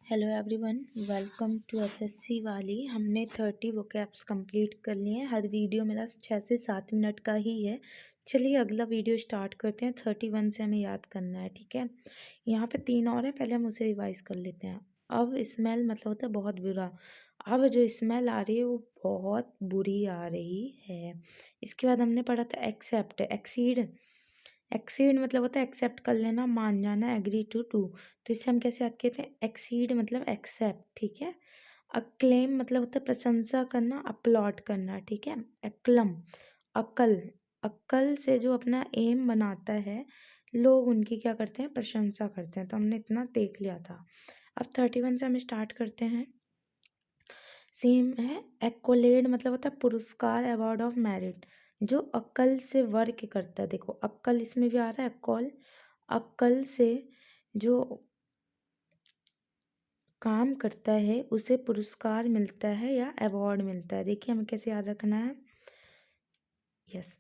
Hello everyone, welcome to SSC वाली। हमने 30 vocabs complete कर लिए हैं। हर वीडियो मेरा 6 से 7 मिनट का ही है। चलिए अगला वीडियो स्टार्ट करते हैं। 31 से हमें याद करना है, ठीक है। यहाँ पे 3 और हैं, पहले हम उसे रिवाइज कर लेते हैं। अब स्मेल मतलब होता है बहुत बुरा। अब जो स्मेल आ रही है वो बहुत बुरी आ रही है। इसके बाद हमने पढ़ा था एक्सेप्ट, एक्सीड। एक्सीड मतलब होता है एक्सेप्ट कर लेना, मान जाना, एग्री टू डू। तो इससे हम कैसे याद कहते हैं? एक्सीड मतलब एक्सेप्ट, ठीक है। अक्लेम मतलब होता है प्रशंसा करना, अपलॉड करना, ठीक है। एक्लम, अकल, अक्ल से जो अपना एम बनाता है लोग उनकी क्या करते हैं? प्रशंसा करते हैं। तो हमने इतना देख लिया था। अब 31 से हम स्टार्ट करते हैं। सेम है। एक्कोलेड मतलब होता है पुरस्कार, अवार्ड ऑफ मेरिट, जो अक्ल से वर्क करता है। देखो अक्ल इसमें भी आ रहा है, अक्ल, अक्ल से जो काम करता है उसे पुरस्कार मिलता है या अवार्ड मिलता है। देखिए हमें कैसे याद रखना है। यस,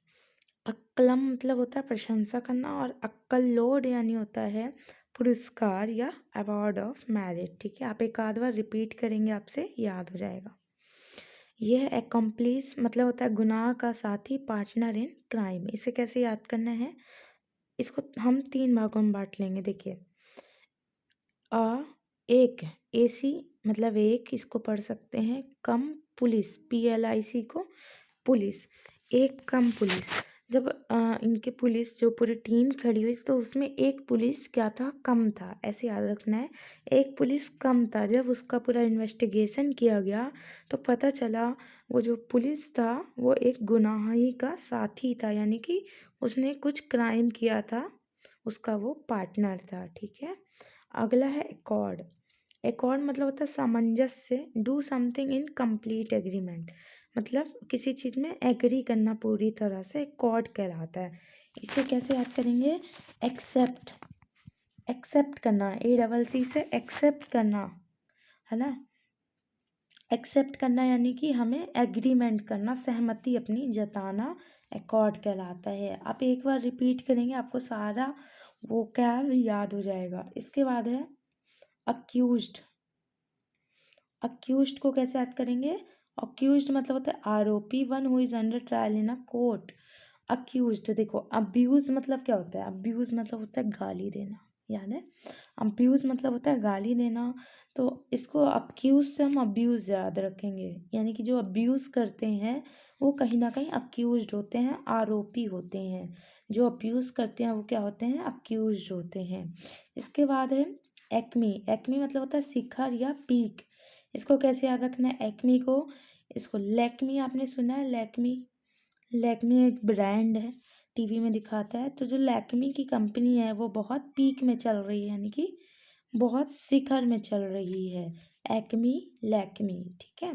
अक्लम मतलब होता है प्रशंसा करना, और अक्ल लोड यानी होता है पुरस्कार या अवार्ड ऑफ मेरिट, ठीक है। आप एक आध बार रिपीट करेंगे, आपसे याद हो जाएगा। यह एकम्प्लिस मतलब होता है गुनाह का साथी, पार्टनर इन क्राइम। इसे कैसे याद करना है? इसको हम 3 भागों में बांट लेंगे। देखिए अ एक, एसी मतलब एक, इसको पढ़ सकते हैं। कम पुलिस, PLIC को पुलिस, एक कम पुलिस। जब इनके पुलिस जो पूरी टीम खड़ी हुई तो उसमें एक पुलिस क्या था? कम था। ऐसे याद रखना है, एक पुलिस कम था। जब उसका पूरा इन्वेस्टिगेशन किया गया तो पता चला वो जो पुलिस था वो एक गुनाही का साथी था, यानी कि उसने कुछ क्राइम किया था, उसका वो पार्टनर था, ठीक है। अगला है एकॉर्ड। एकॉर्ड मतलब होता है सामंजस्य, do something in complete agreement, मतलब किसी चीज़ में एग्री करना पूरी तरह से, एकॉर्ड कहलाता है। इसे कैसे याद करेंगे? एक्सेप्ट, एक्सेप्ट करना, ACC से एक्सेप्ट करना, है ना। एक्सेप्ट करना यानी कि हमें एग्रीमेंट करना, सहमति अपनी जताना, एकॉर्ड कहलाता है। आप एक बार रिपीट करेंगे आपको सारा वो क्या याद हो जाएगा। इसके बाद है अक्यूज्ड। अक्यूज्ड को कैसे याद करेंगे? अक्यूज्ड मतलब होता है आरोपी, one who is under trial in a court. Accused, देखो अब्यूज मतलब क्या होता है? अब्यूज मतलब होता है गाली देना, याद है। अब्यूज मतलब होता है गाली देना। तो इसको अक्यूज से हम अब्यूज याद रखेंगे, यानी कि जो अब्यूज करते हैं वो कहीं ना कहीं अक्यूज्ड होते हैं, आरोपी होते हैं। जो अब्यूज करते हैं वो क्या होते हैं? अक्यूज्ड होते हैं। इसके बाद है एक्मी। एक्मी मतलब होता है शिखर या पीक। इसको कैसे याद रखना है एक्मी को? इसको लैक्मी, आपने सुना है लैक्मी? लैक्मी एक ब्रांड है, टीवी में दिखाता है। तो जो लैक्मी की कंपनी है वो बहुत पीक में चल रही है, यानी कि बहुत शिखर में चल रही है। एक्मी, लैक्मी, ठीक है।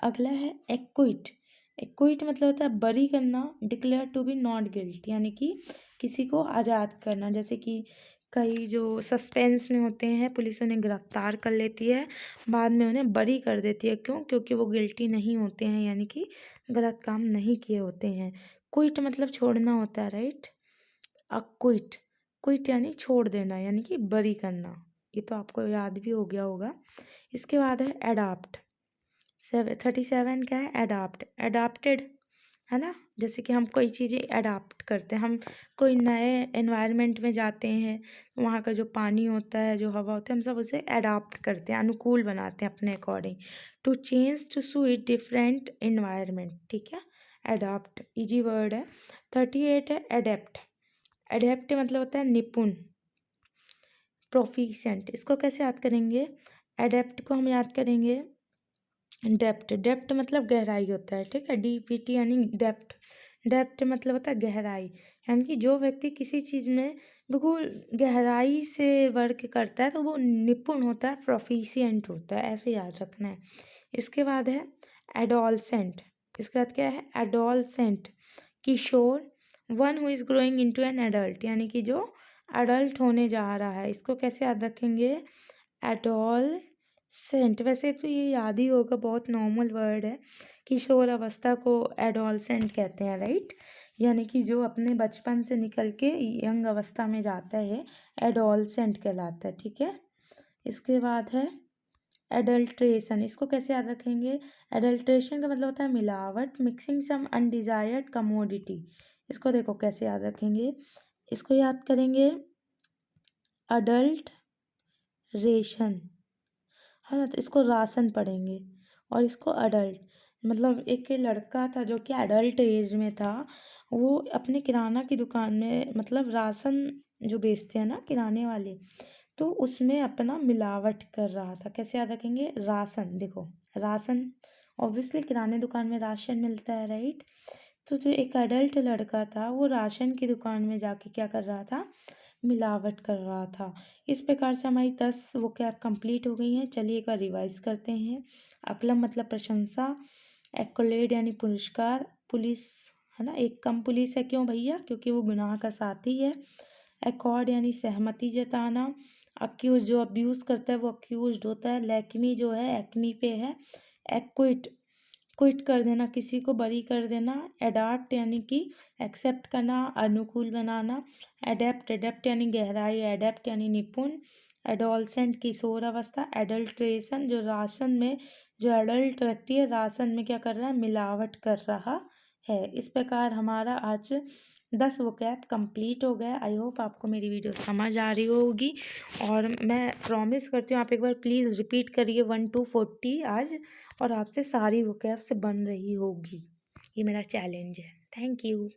अगला है एक्विट। एक्विट मतलब होता है बरी करना, declare to be not guilt, यानी कि किसी को आज़ाद करना। जैसे कि कई जो सस्पेंस में होते हैं, पुलिस उन्हें गिरफ्तार कर लेती है, बाद में उन्हें बरी कर देती है। क्यों? क्योंकि वो गिल्टी नहीं होते हैं, यानी कि गलत काम नहीं किए होते हैं। क्विट मतलब छोड़ना होता है, राइट। क्विट, क्विट यानी छोड़ देना, यानी कि बरी करना। ये तो आपको याद भी हो गया होगा। इसके बाद है अडाप्ट। 37 क्या है? अडाप्ट, अडाप्टेड, है ना। जैसे कि हम कोई चीज़ें अडाप्ट करते हैं, हम कोई नए एनवायरनमेंट में जाते हैं, वहाँ का जो पानी होता है, जो हवा होता है, हम सब उसे अडाप्ट करते हैं, अनुकूल बनाते हैं अपने according. To change to suit different environment, ठीक है। अडाप्ट इजी वर्ड है। 38 है एडेप्ट। एडेप्ट मतलब होता है निपुण, प्रोफिशिएंट। इसको कैसे याद करेंगे? एडेप्ट को हम याद करेंगे डेप्थ। डेप्थ मतलब गहराई होता है, ठीक है। DPT यानी डेप्थ। डेप्थ मतलब होता है गहराई, यानी कि जो व्यक्ति किसी चीज़ में बिल्कुल गहराई से वर्क करता है तो वो निपुण होता है, प्रोफिशिएंट होता है, ऐसे याद रखना है। इसके बाद है एडोलसेंट। इसके बाद क्या है? एडोलसेंट, किशोर, one who is growing into an adult, यानी कि जो अडल्ट होने जा रहा है। इसको कैसे याद रखेंगे? एडोलसेंट। वैसे तो ये याद ही होगा, बहुत नॉर्मल वर्ड है। किशोर अवस्था को एडोलसेंट कहते हैं, राइट। यानी कि जो अपने बचपन से निकल के यंग अवस्था में जाता है, एडोलसेंट कहलाता है, ठीक है। इसके बाद है एडल्ट्रेशन, इसको कैसे याद रखेंगे? एडल्ट्रेशन का मतलब होता है मिलावट, मिक्सिंग सम अनडिजायर्ड कमोडिटी। इसको देखो कैसे याद रखेंगे, इसको याद करेंगे अडल्ट रेशन, है ना, तो इसको राशन पढ़ेंगे और इसको अडल्ट। मतलब एक लड़का था जो कि अडल्ट एज में था, वो अपने किराना की दुकान में मतलब राशन जो बेचते हैं ना किराने वाले, तो उसमें अपना मिलावट कर रहा था। कैसे याद रखेंगे? राशन, देखो राशन ऑब्वियसली किराने दुकान में राशन मिलता है, राइट। तो जो एक अडल्ट लड़का था वो राशन की दुकान में जाके क्या कर रहा था? मिलावट कर रहा था। इस प्रकार से हमारी 10 वोकैब कंप्लीट हो गई हैं। चलिए एक बार रिवाइज करते हैं। अक्लम मतलब प्रशंसा, एक्कोलेड यानी पुरस्कार, पुलिस, है ना, एक कम पुलिस है, क्यों भैया? क्योंकि वो गुनाह का साथी है। एकॉर्ड यानी सहमति जताना। अक्यूज जो अब्यूज़ करता है वो अक्यूज्ड होता है। लैक्मी जो है एक्मी पे है। एक्विट, क्विट कर देना, किसी को बरी कर देना। एडाप्ट यानी कि एक्सेप्ट करना, अनुकूल बनाना। एडेप्ट, एडेप्ट यानी गहराई, एडेप्ट यानी निपुण। एडोलसेंट किशोर अवस्था। एडल्ट्रेशन जो राशन में, जो एडल्ट व्यक्ति है राशन में क्या कर रहा है? मिलावट कर रहा है। इस प्रकार हमारा आज 10 वोकैब कंप्लीट हो गया। आई होप आपको मेरी वीडियो समझ आ रही होगी, और मैं प्रॉमिस करती हूँ आप एक बार प्लीज़ रिपीट करिए 1 to 40 आज, और आपसे सारी वोकैब से बन रही होगी। ये मेरा चैलेंज है। Thank you.